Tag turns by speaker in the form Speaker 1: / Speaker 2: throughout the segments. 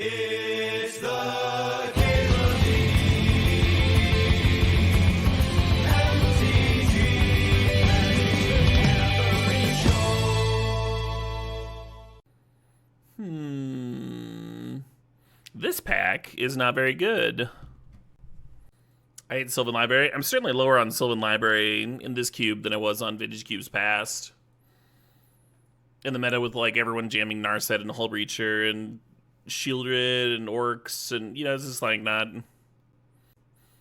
Speaker 1: It's the Game of the MTG
Speaker 2: Show. This pack is not very good. I hate Sylvan Library. I'm certainly lower on Sylvan Library in this cube than I was on Vintage Cubes past. In the meta with like everyone jamming Narset and Hullbreacher and Shieldred and Orcs and, you know, it's just like not...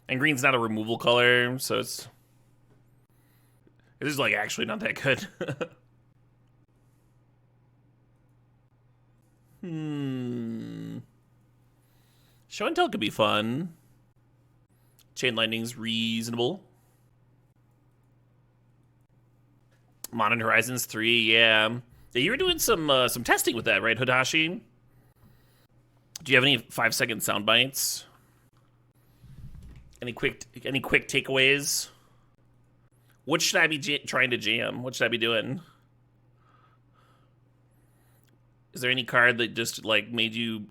Speaker 2: And green's not a removal color, so it's just like actually not that good. Show and Tell could be fun. Chain Lightning's reasonable. Modern Horizons 3, yeah. You were doing some testing with that, right, Hodashi? Do you have any 5-second sound bites? Any quick takeaways? What should I be trying to jam? What should I be doing? Is there any card that just like made you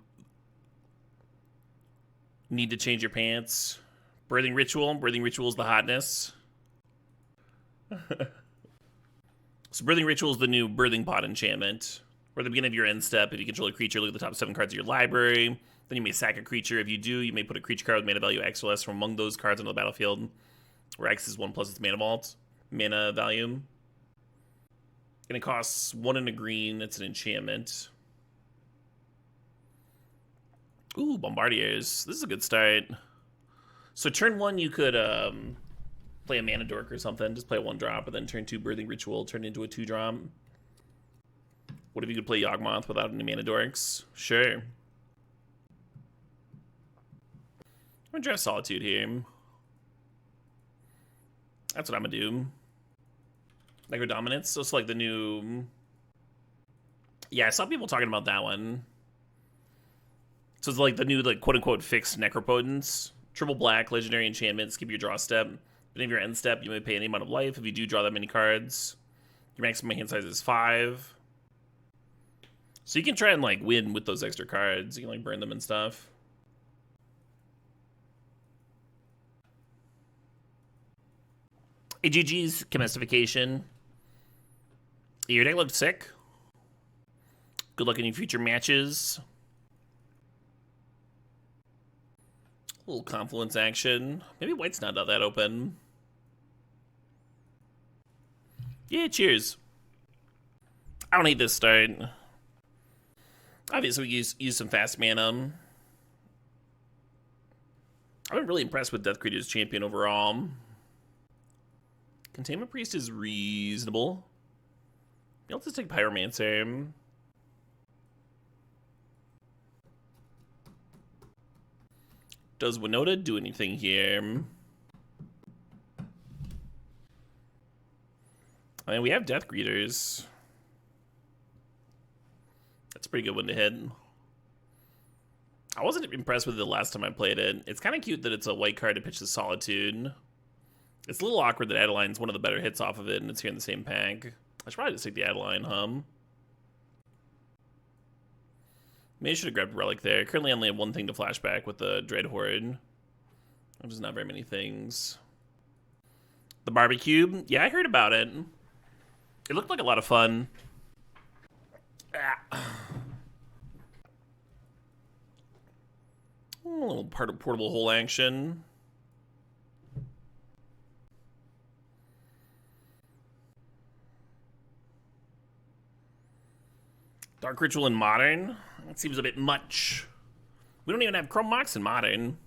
Speaker 2: need to change your pants? Birthing Ritual. Birthing Ritual is the hotness. So Birthing Ritual is the new Birthing Pod enchantment. Or at the beginning of your end step, if you control a creature, look at the top 7 cards of your library. Then you may sack a creature. If you do, you may put a creature card with mana value X or less from among those cards onto the battlefield, where X is 1 plus its mana vault, mana value. And it costs 1 and a green. It's an enchantment. Ooh, Bombardiers. This is a good start. So turn 1, you could play a Mana Dork or something. Just play a 1-drop, and then turn 2, Birthing Ritual, turn it into a 2-drop. What if you could play Yawgmoth without any Mana Dorks? Sure. I'm gonna draft Solitude here. That's what I'm gonna do. Necro Dominance. So it's like the new... Yeah, I saw people talking about that one. So it's like the new, like, quote-unquote fixed Necropotence. Triple black, legendary enchantment, skip your draw step. But if your end step, you may pay any amount of life. If you do draw that many cards, your maximum hand size is 5. So you can try and like win with those extra cards. You can like burn them and stuff. AGG's Chemistification. Your deck looked sick. Good luck in your future matches. A little Confluence action. Maybe white's not that open. Yeah, cheers. I don't hate this start. Obviously, we use some fast mana. I've been really impressed with Death Creature's champion overall. Containment Priest is reasonable. I'll just take Pyromancer. Does Winota do anything here? I mean, we have Death Greeters. That's a pretty good one to hit. I wasn't impressed with it the last time I played it. It's kind of cute that it's a white card to pitch the Solitude. It's a little awkward that Adeline's one of the better hits off of it, and it's here in the same pack. I should probably just take the Adeline, Maybe I should have grabbed Relic there. Currently I only have one thing to flashback with the Dreadhorde. Which is not very many things. The Barbecue. Yeah, I heard about it. It looked like a lot of fun. A little part of portable hole action. Dark Ritual in Modern? That seems a bit much. We don't even have Chrome Mox in Modern.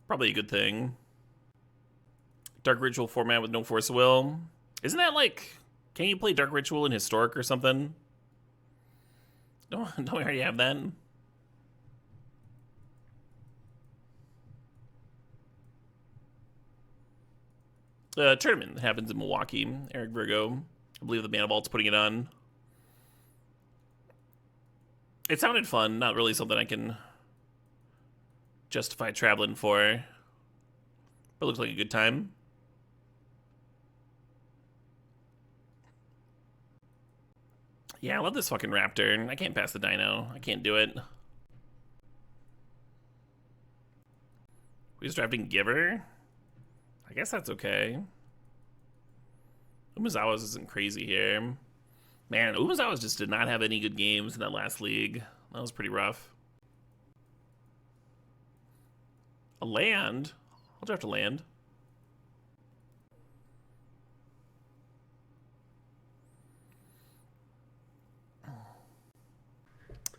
Speaker 2: Probably a good thing. Dark Ritual format with no Force of Will. Isn't that like... Can you play Dark Ritual in Historic or something? Don't we already have that? Tournament that happens in Milwaukee. Eric Virgo. I believe the Mana Vault's putting it on. It sounded fun, not really something I can justify traveling for. But it looks like a good time. Yeah, I love this fucking raptor. I can't pass the dino. I can't do it. We just drafting Giver? I guess that's okay. Umezawa's isn't crazy here. Man, Umezawa's just did not have any good games in that last league. That was pretty rough. A land? I'll draft a land.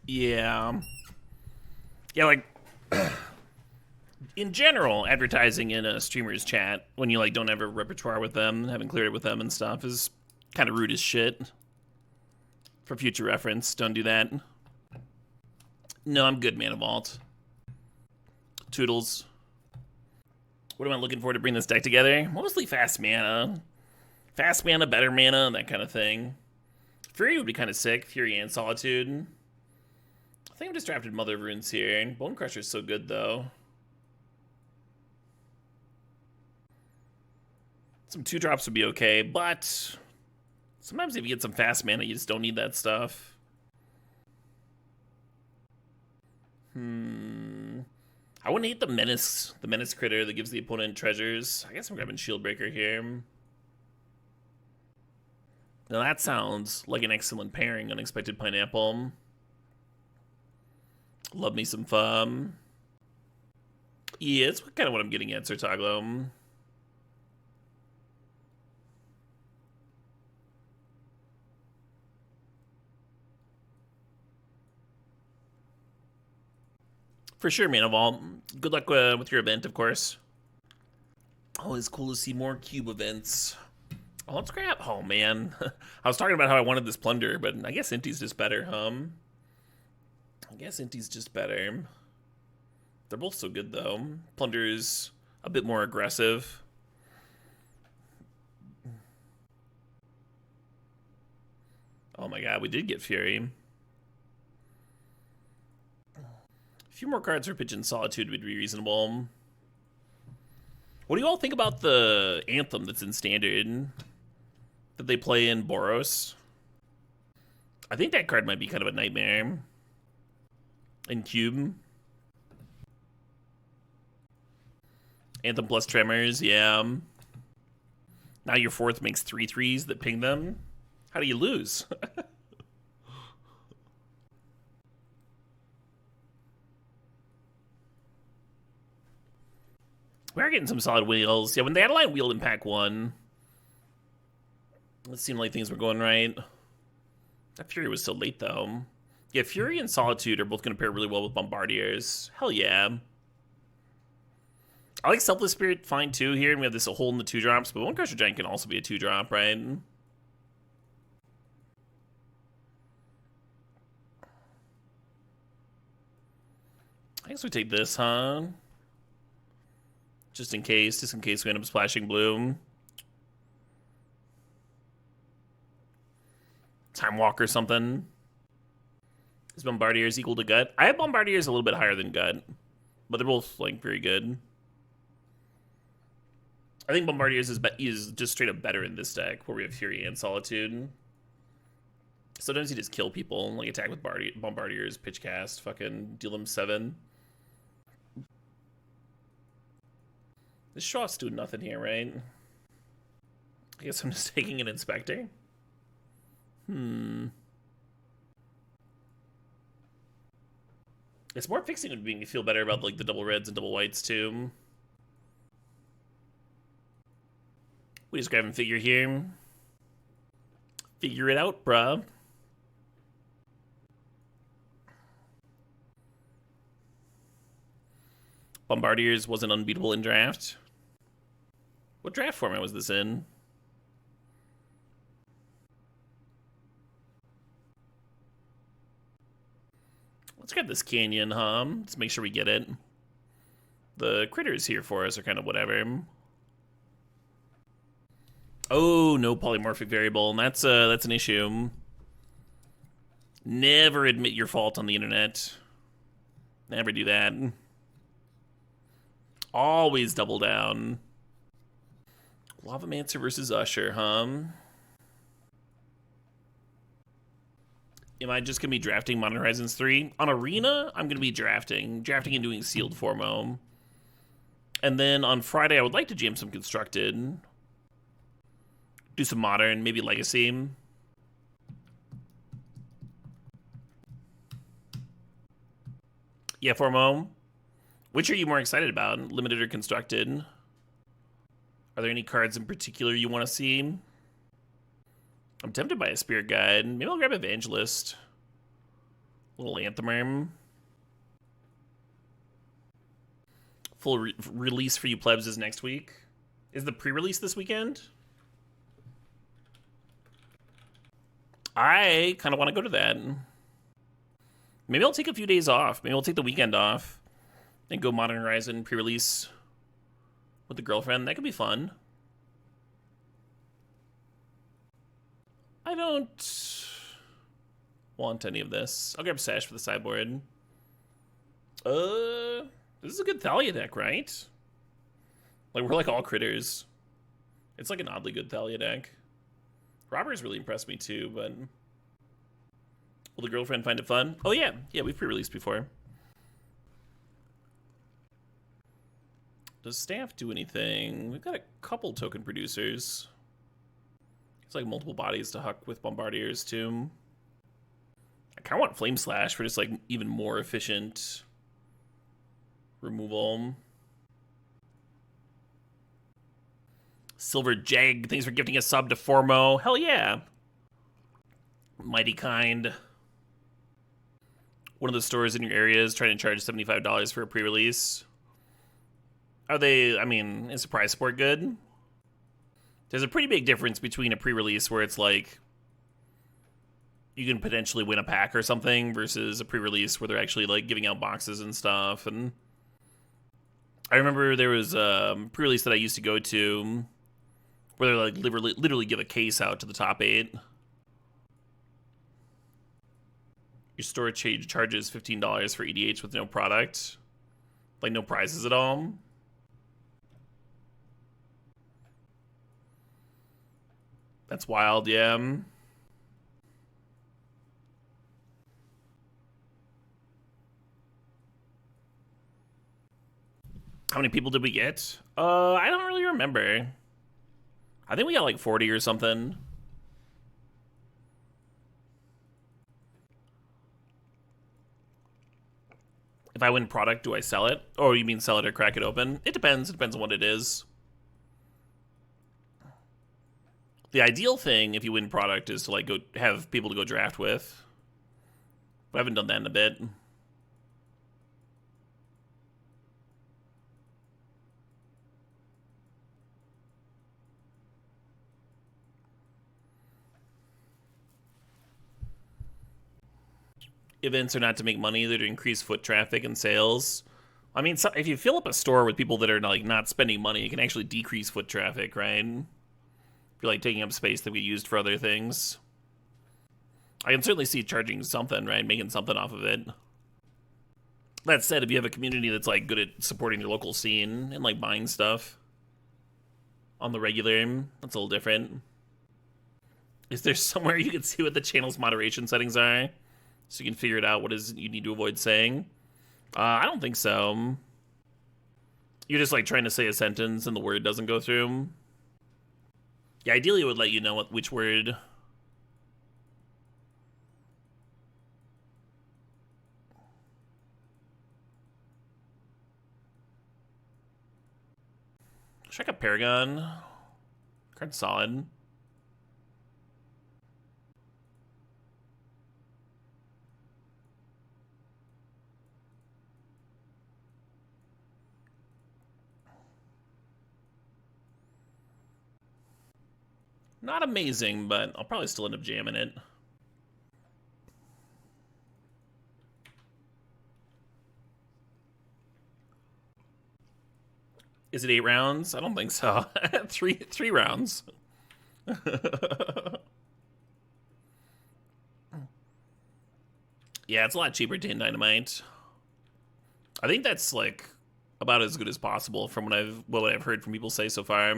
Speaker 2: Yeah. Yeah, like... in general, advertising in a streamer's chat when you like don't have a repertoire with them, haven't cleared it with them and stuff, is kind of rude as shit. For future reference, don't do that. No, I'm good, Mana Vault. Toodles. What am I looking for to bring this deck together? Mostly fast mana. Fast mana, better mana, that kind of thing. Fury would be kind of sick. Fury and Solitude. I think I just drafted Mother of Runes here. Bonecrusher's so good, though. Some 2-drops would be okay, but sometimes if you get some fast mana, you just don't need that stuff. I wouldn't hate the menace critter that gives the opponent treasures. I guess I'm grabbing Shieldbreaker here. Now that sounds like an excellent pairing, Unexpected Pineapple. Love me some fun. Yeah, it's kind of what I'm getting at, Sertaglo. For sure, Mana Vault. Good luck with your event, of course. Always cool to see more cube events. Oh, let's grab... Oh, man. I was talking about how I wanted this Plunder, but I guess Inti's just better, I guess Inti's just better. They're both so good, though. Plunder's a bit more aggressive. Oh my god, we did get Fury. A few more cards for pitch and Solitude would be reasonable. What do you all think about the Anthem that's in Standard that they play in Boros? I think that card might be kind of a nightmare. In Cube. Anthem plus Tremors, yeah. Now your 4th makes 3/3s that ping them. How do you lose? We are getting some solid wheels. Yeah, when the Adeline wheeled in pack 1, it seemed like things were going right. That Fury was still late, though. Yeah, Fury and Solitude are both going to pair really well with Bombardiers. Hell yeah. I like Selfless Spirit fine, too, here. And we have this a hole in the 2-drops. But Bonecrusher Giant can also be a 2-drop, right? I guess we take this, huh? Just in case we end up splashing blue. Time Walk or something. Is Bombardiers equal to Gut? I have Bombardiers a little bit higher than Gut, but they're both like very good. I think Bombardiers is just straight up better in this deck, where we have Fury and Solitude. Sometimes you just kill people, like attack with Bombardiers, pitch cast, fucking deal them 7. This shot's doing nothing here, right? I guess I'm just taking an Inspector. It's more fixing would make me feel better about like the double reds and double whites too. We just grab and figure here. Figure it out, bruh. Bombardiers wasn't unbeatable in draft. What draft format was this in? Let's grab this Canyon, huh? Let's make sure we get it. The critters here for us are kind of whatever. Oh, no polymorphic variable, and that's an issue. Never admit your fault on the internet. Never do that. Always double down. Lavamancer versus Usher, huh? Am I just going to be drafting Modern Horizons 3? On Arena, I'm going to be drafting and doing sealed Formo. And then on Friday, I would like to jam some Constructed. Do some Modern, maybe Legacy. Yeah, Formo. Which are you more excited about, Limited or Constructed? Are there any cards in particular you want to see? I'm tempted by a Spirit Guide. Maybe I'll grab Evangelist. A little Anthemer. Full release for you plebs is next week. Is the pre-release this weekend? I kind of want to go to that. Maybe I'll take a few days off. Maybe I'll take the weekend off and go Modern Horizon pre-release with the girlfriend. That could be fun. I don't want any of this. I'll grab Sash for the sideboard. This is a good Thalia deck, right? Like, we're like all critters. It's like an oddly good Thalia deck. Robbers really impressed me too, but will the girlfriend find it fun? Oh yeah, we've pre-released before. Does staff do anything? We've got a couple token producers. It's like multiple bodies to huck with Bombardiers too. I kind of want Flame Slash for just like even more efficient removal. Silver Jag, thanks for gifting a sub to Formo. Hell yeah. Mighty kind. One of the stores in your area is trying to charge $75 for a pre-release. Are they, I mean, is the prize support good? There's a pretty big difference between a pre-release where it's like you can potentially win a pack or something versus a pre-release where they're actually like giving out boxes and stuff. And I remember there was a pre-release that I used to go to where they like literally give a case out to the top 8. Your store charges $15 for EDH with no product. Like no prizes at all. That's wild, yeah. How many people did we get? I don't really remember. I think we got like 40 or something. If I win product, do I sell it? Or you mean sell it or crack it open? It depends. It depends on what it is. The ideal thing, if you win product, is to like go have people to go draft with. But I haven't done that in a bit. Events are not to make money, they're to increase foot traffic and sales. I mean, so if you fill up a store with people that are like not spending money, it can actually decrease foot traffic, right? If you're like taking up space that we used for other things. I can certainly see charging something, right? Making something off of it. That said, if you have a community that's like good at supporting your local scene and like buying stuff on the regular, that's a little different. Is there somewhere you can see what the channel's moderation settings are? So you can figure it out what is you need to avoid saying? I don't think so. You're just like trying to say a sentence and the word doesn't go through. Yeah, ideally it would let you know which word. Check out Paragon. Card's solid. Not amazing, but I'll probably still end up jamming it. Is it 8 rounds? I don't think so. three rounds. Yeah, it's a lot cheaper than Dynamite. I think that's like about as good as possible from what I've heard from people say so far.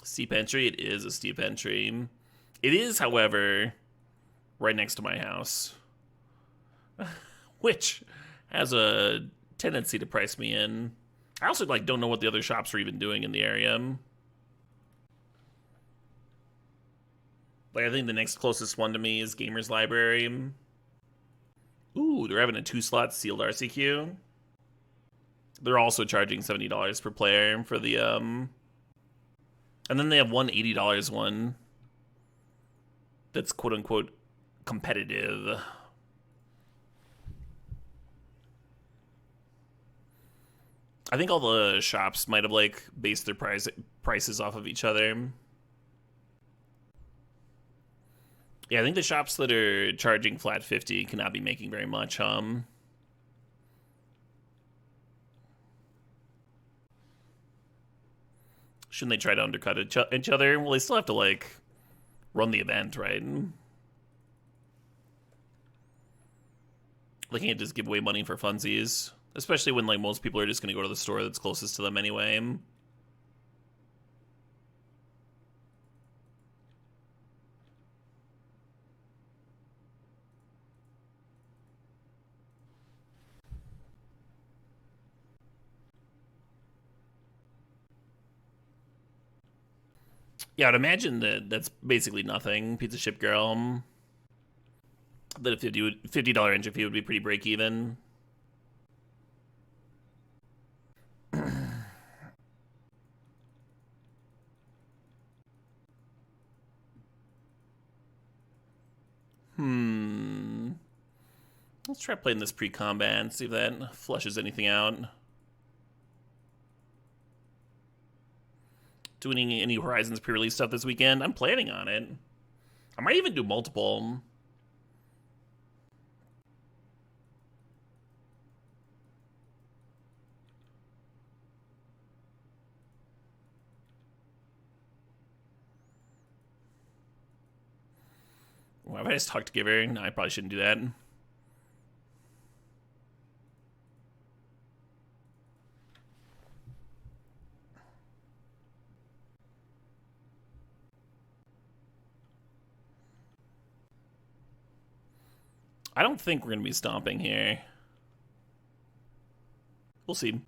Speaker 2: Steep entry, it is a steep entry. It is, however, right next to my house, which has a tendency to price me in. I also like don't know what the other shops are even doing in the area. Like I think the next closest one to me is Gamer's Library. Ooh, they're having a 2-slot sealed RCQ. They're also charging $70 per player for the and then they have one $80 one that's quote unquote competitive. I think all the shops might have like based their prices off of each other. Yeah, I think the shops that are charging flat 50 cannot be making very much. Shouldn't they try to undercut each other? Well, they still have to like run the event, right? They can't just give away money for funsies, especially when like most people are just going to go to the store that's closest to them anyway. Yeah, I'd imagine that that's basically nothing. Pizza Ship Girl. That a $50 entry fee would be pretty break even. Let's try playing this pre-combat and see if that flushes anything out. Doing any Horizons pre-release stuff this weekend? I'm planning on it. I might even do multiple. Well, if I just talk to Giver, no, I probably shouldn't do that. I don't think we're going to be stomping here. We'll see.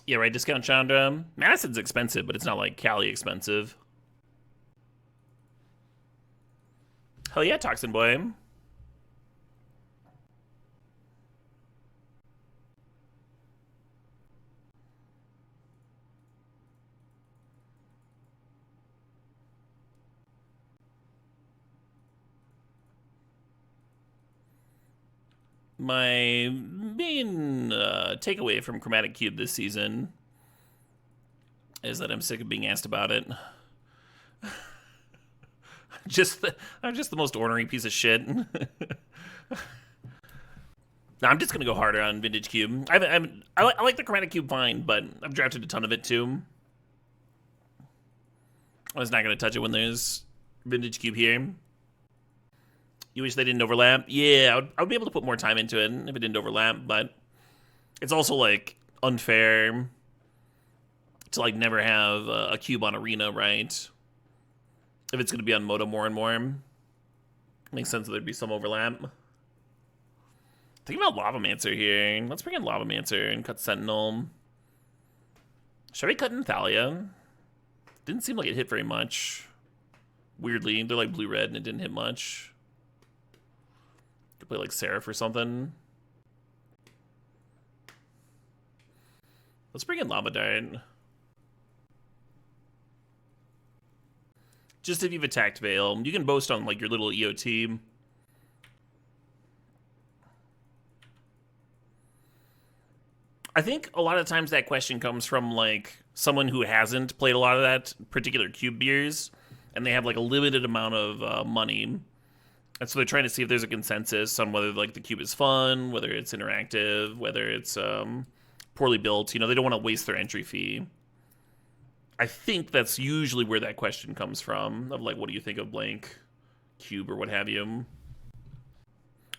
Speaker 2: Yeah, right, discount Chandra. Madison's expensive, but it's not like Cali expensive. Hell yeah, Toxin Boy. My main takeaway from Chromatic Cube this season is that I'm sick of being asked about it. I'm just the most ornery piece of shit. No, I'm just gonna go harder on Vintage Cube. I like the Chromatic Cube fine, but I've drafted a ton of it too. I was not gonna touch it when there's Vintage Cube here. You wish they didn't overlap? Yeah, I would be able to put more time into it if it didn't overlap, but it's also, like, unfair to, like, never have a cube on Arena, right? If it's going to be on Moto more and more. It makes sense that there'd be some overlap. Think about Lavamancer here. Let's bring in Lavamancer and cut Sentinel. Should we cut in Thalia? Didn't seem like it hit very much. Weirdly, they're like blue-red and it didn't hit much. Could play like Seraph or something. Let's bring in Llama Dart. Just if you've attacked Veil, you can boast on like your little EOT. I think a lot of times that question comes from like someone who hasn't played a lot of that particular cube beers, and they have like a limited amount of money. And so they're trying to see if there's a consensus on whether like the cube is fun, whether it's interactive, whether it's poorly built. You know, they don't want to waste their entry fee. I think that's usually where that question comes from, of like, what do you think of blank cube or what have you.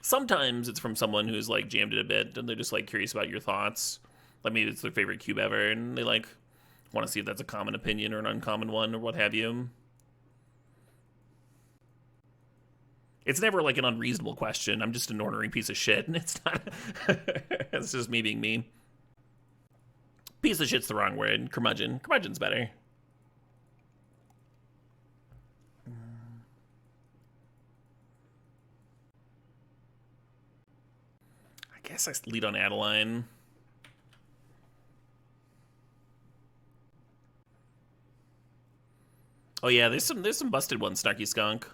Speaker 2: Sometimes it's from someone who's like jammed it a bit and they're just like curious about your thoughts. Like maybe it's their favorite cube ever and they like want to see if that's a common opinion or an uncommon one or what have you. It's never like an unreasonable question. I'm just an ornery piece of shit, and it's not. It's just me being me. Piece of shit's the wrong word. Curmudgeon. Curmudgeon's better. I guess I lead on Adeline. Oh yeah, there's some busted ones, Snarky Skunk.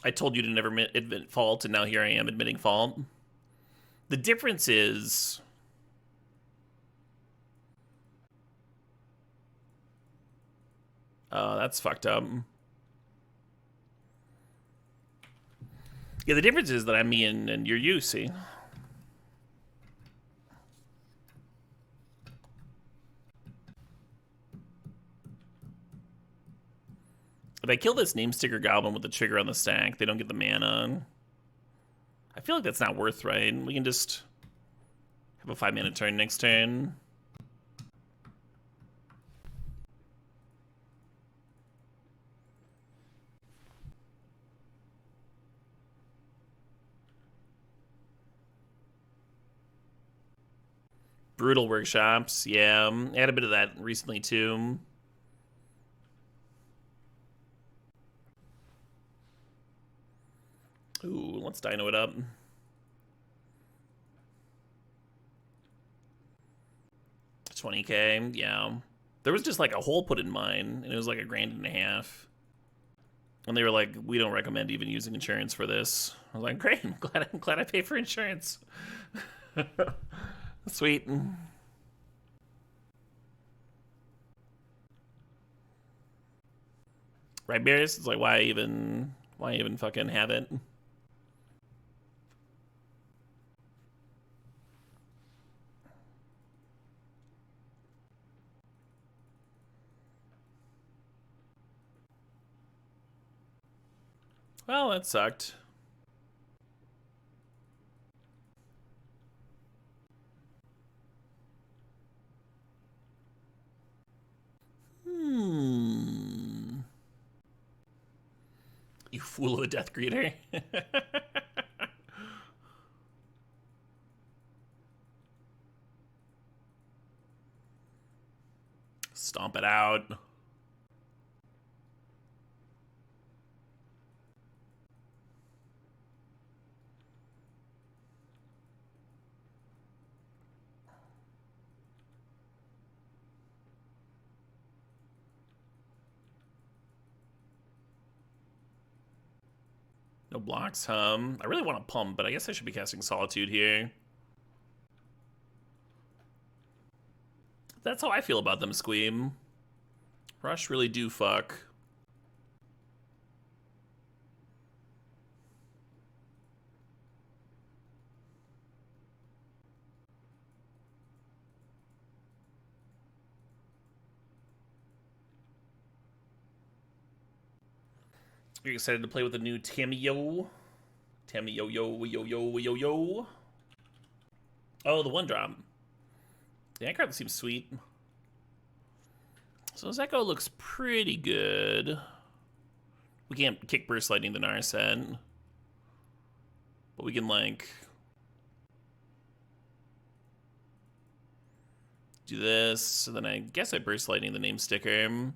Speaker 2: I told you to never admit fault, and now here I am admitting fault. The difference is... Oh, that's fucked up. Yeah, the difference is that I'm me and you're you, see? If I kill this name sticker goblin with the trigger on the stack, they don't get the mana. I feel like that's not worth, right? We can just have a 5-mana turn next turn. Brutal workshops, yeah. I had a bit of that recently too. Ooh, let's dino it up. $20K, yeah. There was just like a hole put in mine, and it was like $1.5 grand. And they were like, we don't recommend even using insurance for this. I was like, great, I'm glad I pay for insurance. Sweet. Right, Bears? It's like, why even fucking have it? Well, that sucked. You fool of a death greeter. Stomp it out. No blocks, I really want to pump, but I guess I should be casting Solitude here. That's how I feel about them, Squeam. Rush really do fuck. Are you excited to play with the new Tamiyo? Tamiyo, yo, yo, yo, yo, yo. Oh, the 1-drop. That card seems sweet. So Zeko looks pretty good. We can't kick Burst Lightning the Narset. But we can, like... do this. So then I guess I Burst Lightning the name sticker.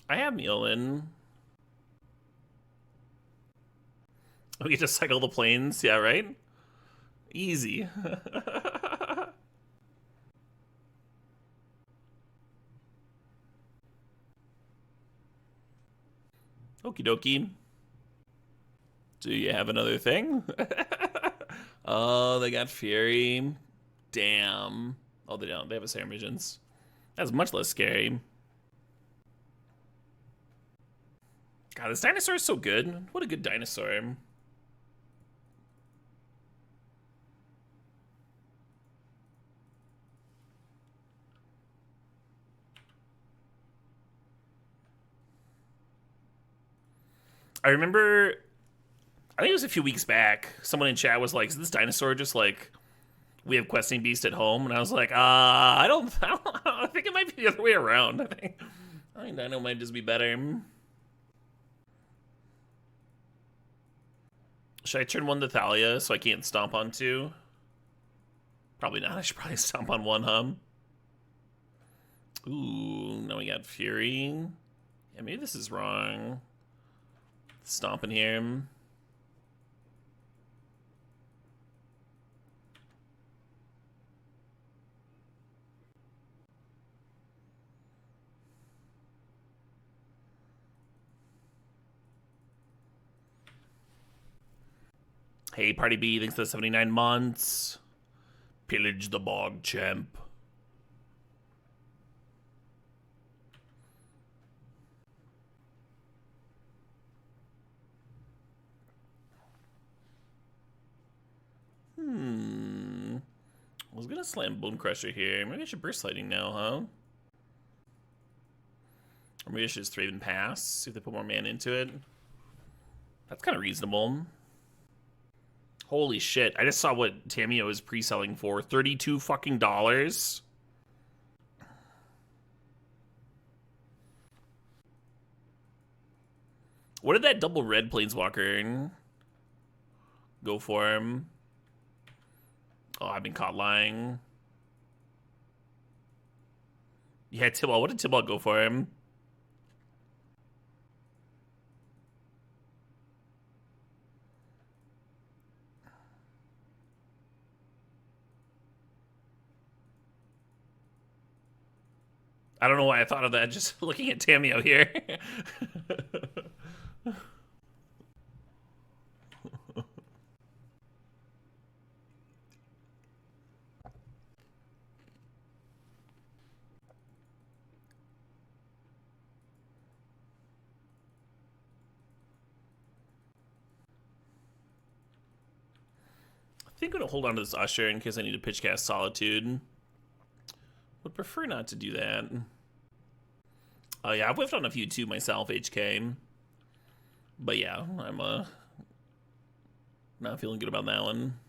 Speaker 2: I have Leonin. We get to cycle the planes, yeah, right? Easy. Okie dokie. Do you have another thing? Oh, they got Fury. Damn. Oh, they don't. They have a Sarah Visions. That's much less scary. God, this dinosaur is so good. What a good dinosaur. I remember I think it was a few weeks back. Someone in chat was like, "Is this dinosaur just like we have questing beast at home?" And I was like, I don't I think it might be the other way around. I think Dino might just be better. Should I turn one to Thalia so I can't stomp on two? Probably not. I should probably stomp on one, Ooh, now we got Fury. Yeah, maybe this is wrong. Stomping here. Hey, Party B, thanks for the 79 months. Pillage the bog, champ. I was gonna slam Bonecrusher here. Maybe I should Burst Lightning now, huh? Or maybe I should just Thraben Pass, see if they put more mana into it. That's kind of reasonable. Holy shit, I just saw what Tamiyo is pre-selling for. $32 fucking dollars. What did that double red Planeswalker go for him? Oh, I've been caught lying. Yeah, Tibalt. What did Tibalt go for him? I don't know why I thought of that just looking at Tamiyo here. I think I'm going to hold on to this Usher in case I need to pitch cast Solitude. Would prefer not to do that. Oh yeah, I've whiffed on a few too myself, HK. But yeah, I'm not feeling good about that one.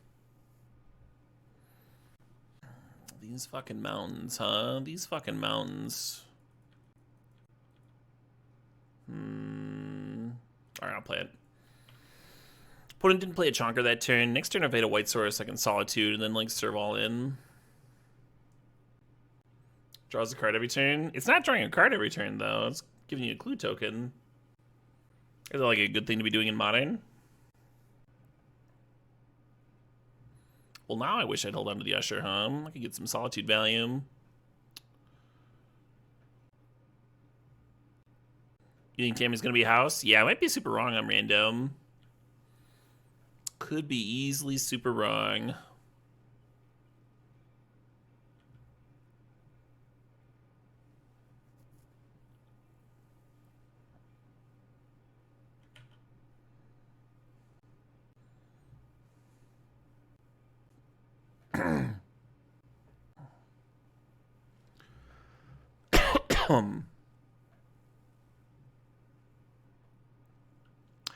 Speaker 2: These fucking mountains, huh? These fucking mountains. Alright, I'll play it. Opponent didn't play a Chonker that turn. Next turn I played a White Source, second Solitude, and then like serve all in. Draws a card every turn. It's not drawing a card every turn though. It's giving you a clue token. Is that like a good thing to be doing in Modern? Well, now I wish I'd held on to the Usher, huh? I could get some Solitude value. You think Tammy's gonna be a house? Yeah, I might be super wrong on random. Could be easily super wrong.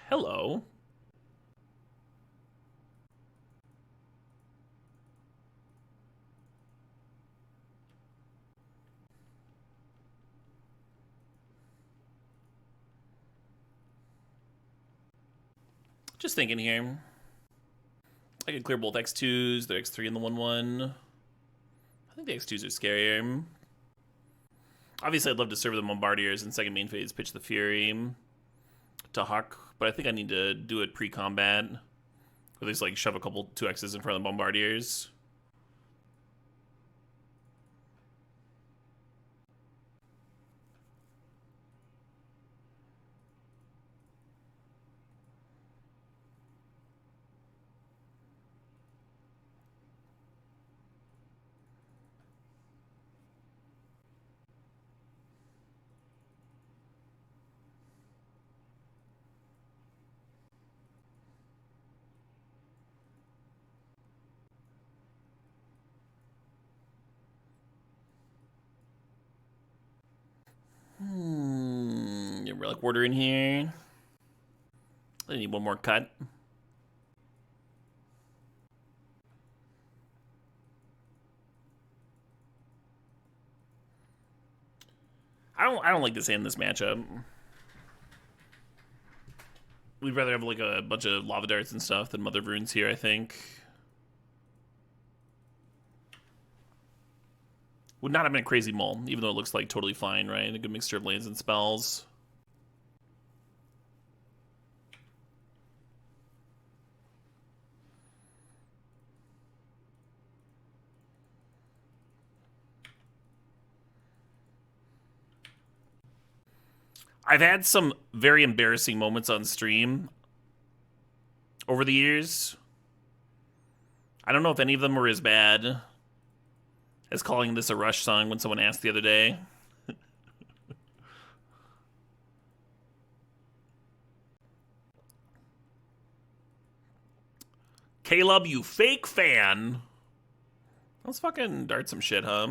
Speaker 2: Hello. Just thinking here. I could clear both X2s, the X3 and the 1/1. I think the X2s are scarier. Obviously, I'd love to serve the Bombardiers in second main phase, pitch the Fury to Huck, but I think I need to do it pre-combat. Or at least like shove a couple 2Xs in front of the Bombardiers. Get Relic-Warder in here. I need one more cut. I don't like this hand in this matchup. We'd rather have like a bunch of lava darts and stuff than Mother of Runes here, I think. Would not have been a crazy mull, even though it looks like totally fine, right? A good mixture of lands and spells. I've had some very embarrassing moments on stream over the years. I don't know if any of them were as bad as calling this a Rush song when someone asked the other day. Caleb, you fake fan. Let's fucking dart some shit, huh?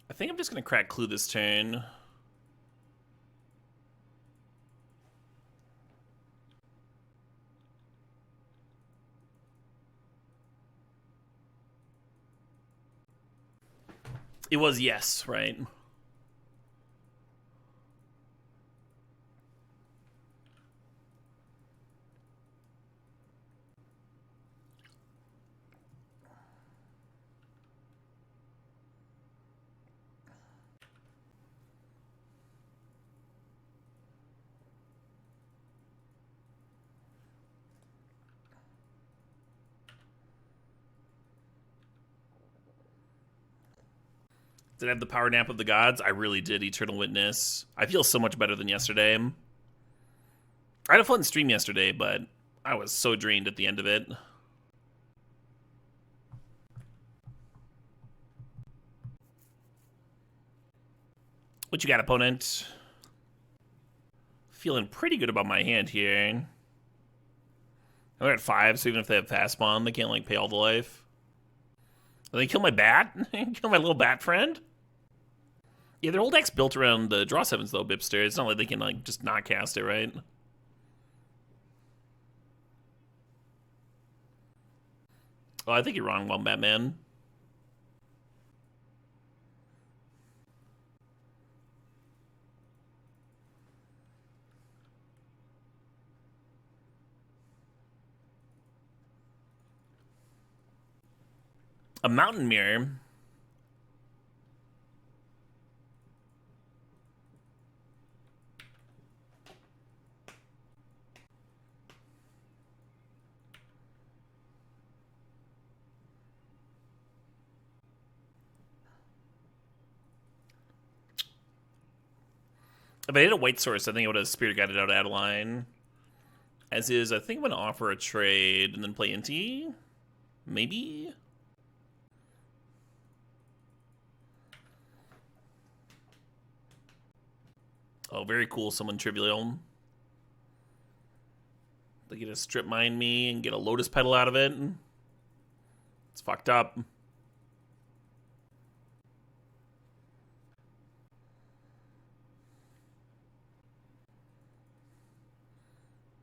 Speaker 2: I think I'm just going to crack Clue this turn. It was yes, right? Did I have the power nap of the gods? I really did, Eternal Witness. I feel so much better than yesterday. I had a fun stream yesterday, but I was so drained at the end of it. What you got, opponent? Feeling pretty good about my hand here. They're at 5, so even if they have fast spawn, they can't, like, pay all the life. Did they kill my bat? Kill my little bat friend? Yeah, their whole deck's built around the draw 7s, though, Bipster. It's not like they can, like, just not cast it, right? Oh, I think you're wrong, Wombat Man. A Mountain Mirror. If I hit a white source, I think I would have Spirit Guided out Adeline. As is, I think I'm going to offer a trade and then play Inti. Maybe? Oh, very cool. Someone trivial. They get to strip mine me and get a Lotus Petal out of it. It's fucked up.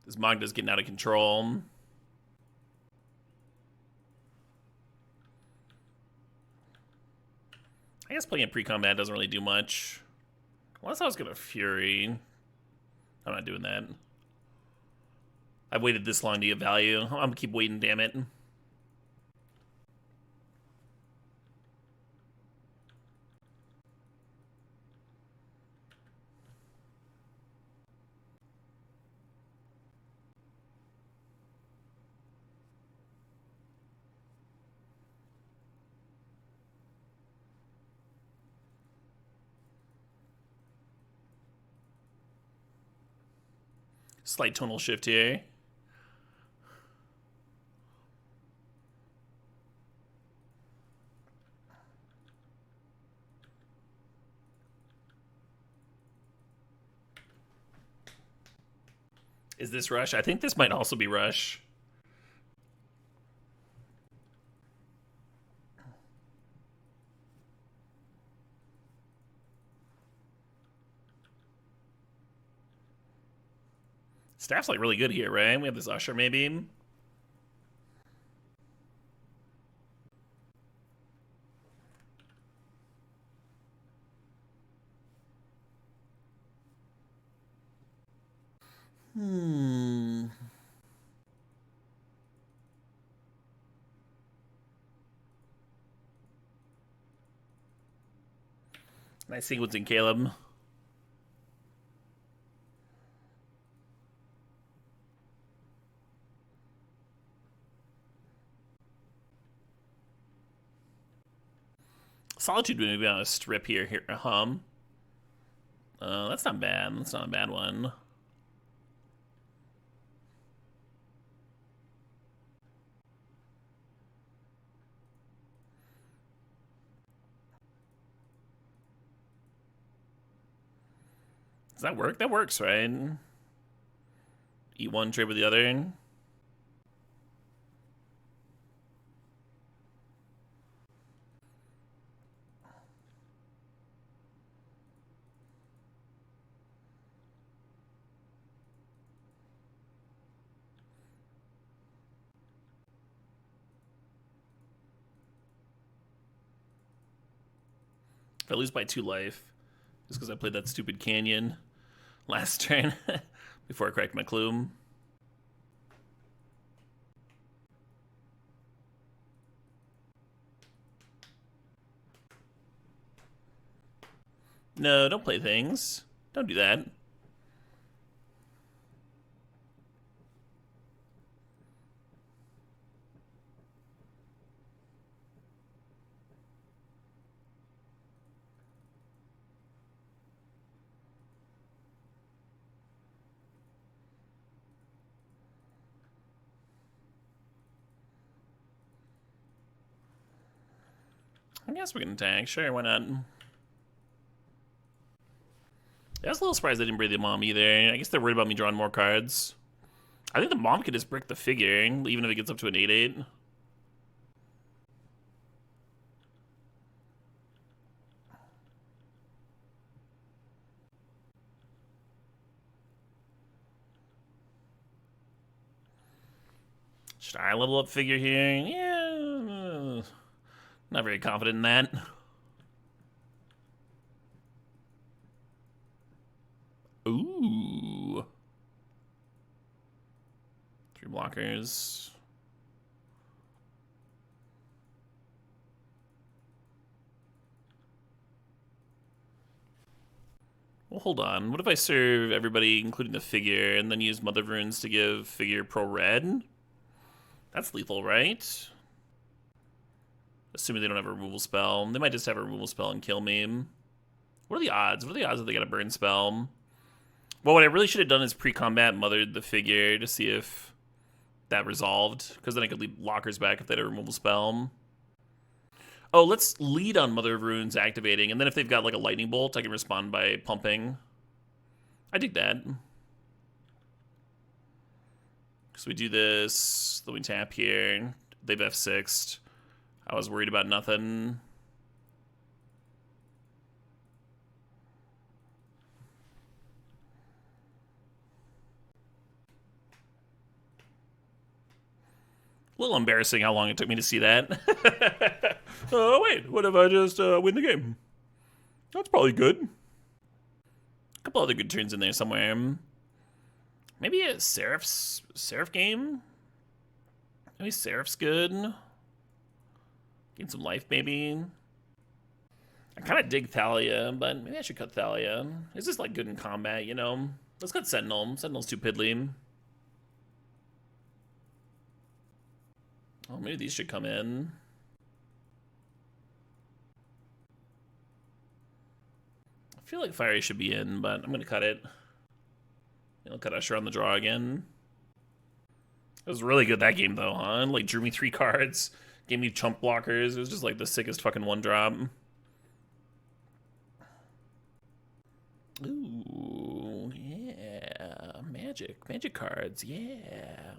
Speaker 2: This Magda's getting out of control. I guess playing a pre-combat doesn't really do much. Unless I was going to Fury. I'm not doing that. I've waited this long to get value. I'm going to keep waiting, damn it. Slight tonal shift here. Is this Rush? I think this might also be Rush. Staff's like really good here, right? We have this Usher maybe. Nice sequencing, Caleb. Solitude maybe on a strip here. Here, hum. That's not bad. That's not a bad one. Does that work? That works, right? Eat one, trade with the other. If I lose by 2 life, just because I played that stupid canyon last turn before I cracked my clue. No, don't play things. Don't do that. I guess we can attack. Sure, why not? I was a little surprised they didn't break the mom either. I guess they're worried about me drawing more cards. I think the mom could just brick the figure, even if it gets up to an 8/8. Should I level up figure here? Yeah. Not very confident in that. Ooh. 3 blockers. Well, hold on. What if I serve everybody, including the figure, and then use Mother of Runes to give figure pro red? That's lethal, right? Assuming they don't have a removal spell. They might just have a removal spell and kill me. What are the odds? What are the odds that they got a burn spell? Well, what I really should have done is pre-combat mothered the figure to see if that resolved, because then I could leave lockers back if they had a removal spell. Oh, let's lead on Mother of Runes activating, and then if they've got like a lightning bolt, I can respond by pumping. I dig that. So we do this, then we tap here. They've F6'd. I was worried about nothing. A little embarrassing how long it took me to see that. Oh, wait, what if I just win the game? That's probably good. A couple other good turns in there somewhere. Maybe a Seraph game? Maybe Seraph's good. Gain some life, maybe. I kind of dig Thalia, but maybe I should cut Thalia. It's just like good in combat, you know? Let's cut Sentinel. Sentinel's too piddly. Oh, maybe these should come in. I feel like Fiery should be in, but I'm going to cut it. I'll cut Usher on the draw again. It was really good that game, though, huh? Like, drew me 3 cards, gave me chump blockers. It was just like the sickest fucking 1-drop. Ooh, yeah. Magic cards, yeah.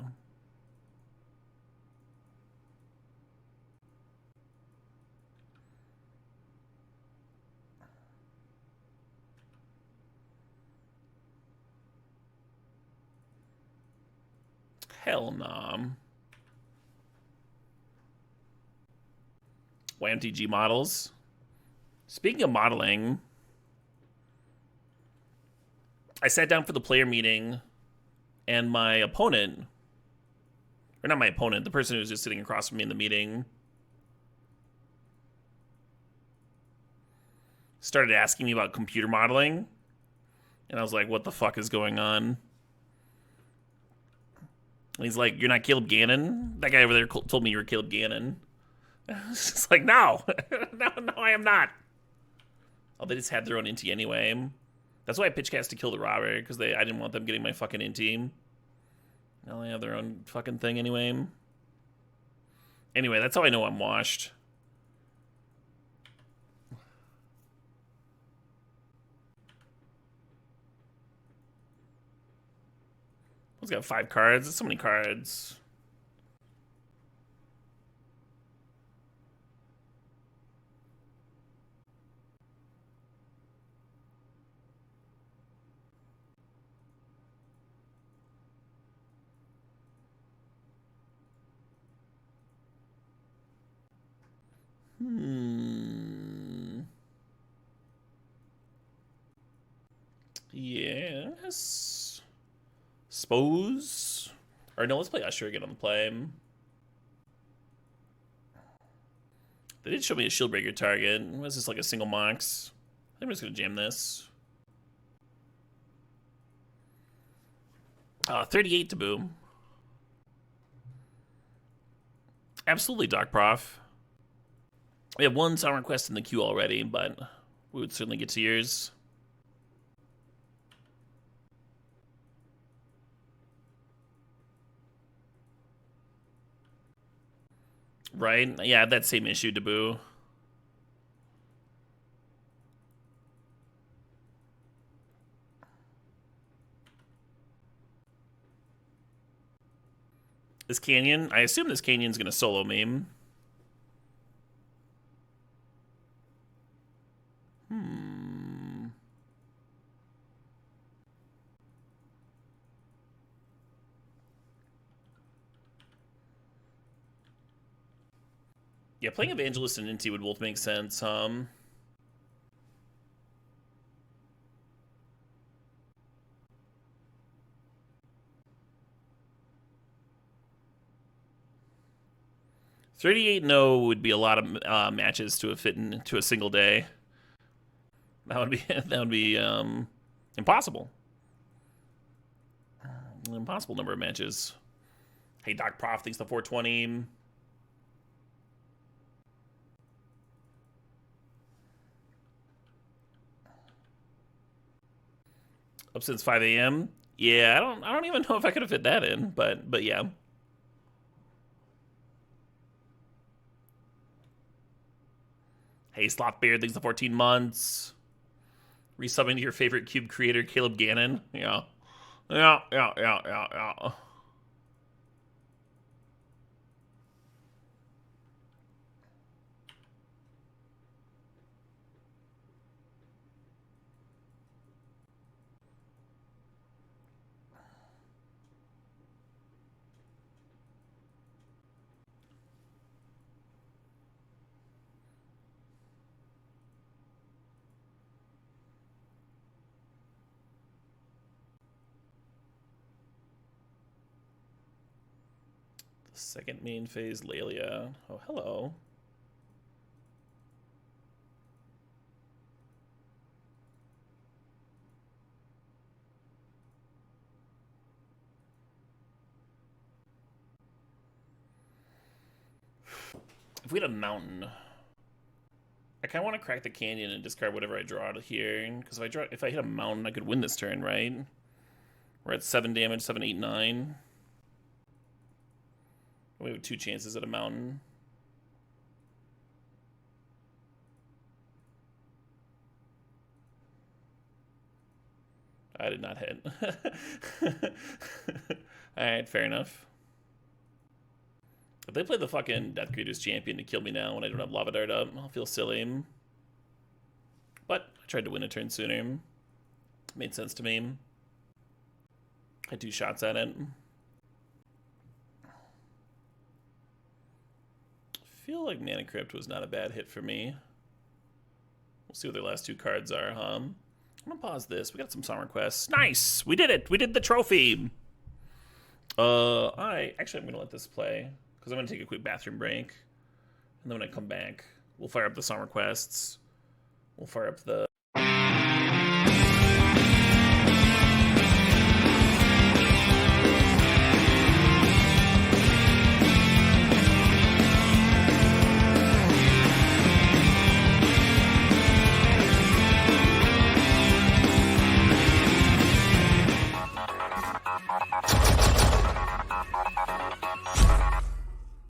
Speaker 2: Hell nah. YMTG models. Speaking of modeling, I sat down for the player meeting, and my opponent, or not my opponent, the person who was just sitting across from me in the meeting, started asking me about computer modeling. And I was like, what the fuck is going on? And he's like, you're not Caleb Gannon? That guy over there told me you were Caleb Gannon. I was just like, no. No, I am not. Oh, they just had their own Inti anyway. That's why I pitchcast to kill the robber, because I didn't want them getting my fucking Inti. Now they have their own fucking thing anyway. Anyway, that's how I know I'm washed. He's got 5 cards. That's so many cards. Yes. Suppose. Or no, let's play Usher again on the play. They did show me a Shieldbreaker target. Was this like a single mox? I think I'm just gonna jam this. 38 to boom. Absolutely, Doc Prof. We have 1 sound request in the queue already, but we would certainly get to yours. Right? Yeah, that same issue, Debut. This Canyon? I assume this Canyon's gonna solo meme. Yeah, playing Evangelist and Inti would both make sense. 38-0 would be a lot of matches to fit into a single day. That would be impossible. An impossible number of matches. Hey, Doc Prof thinks the 420. Up since 5 a.m. Yeah, I don't even know if I could have fit that in, but yeah. Hey, Slothbeard thanks the 14 months. Resubbing to your favorite cube creator, Caleb Gannon. Yeah. Yeah. Second main phase, Lelia. Oh, hello. If we had a mountain, I kind of want to crack the canyon and discard whatever I draw out of here. Because if I hit a mountain, I could win this turn, right? We're at 7 damage, 7, 8, 9. We have 2 chances at a mountain. I did not hit. Alright, fair enough. If they play the fucking Death Creators Champion to kill me now when I don't have Lava Dart up, I'll feel silly. But I tried to win a turn sooner. Made sense to me. I had 2 shots at it. feel like Mana Crypt was not a bad hit for me. We'll see what their last two cards are, huh? I'm gonna pause this. We got some song requests. Nice! We did it! We did the trophy! Actually, I'm gonna let this play, because I'm gonna take a quick bathroom break. And then when I come back, we'll fire up the song requests. We'll fire up the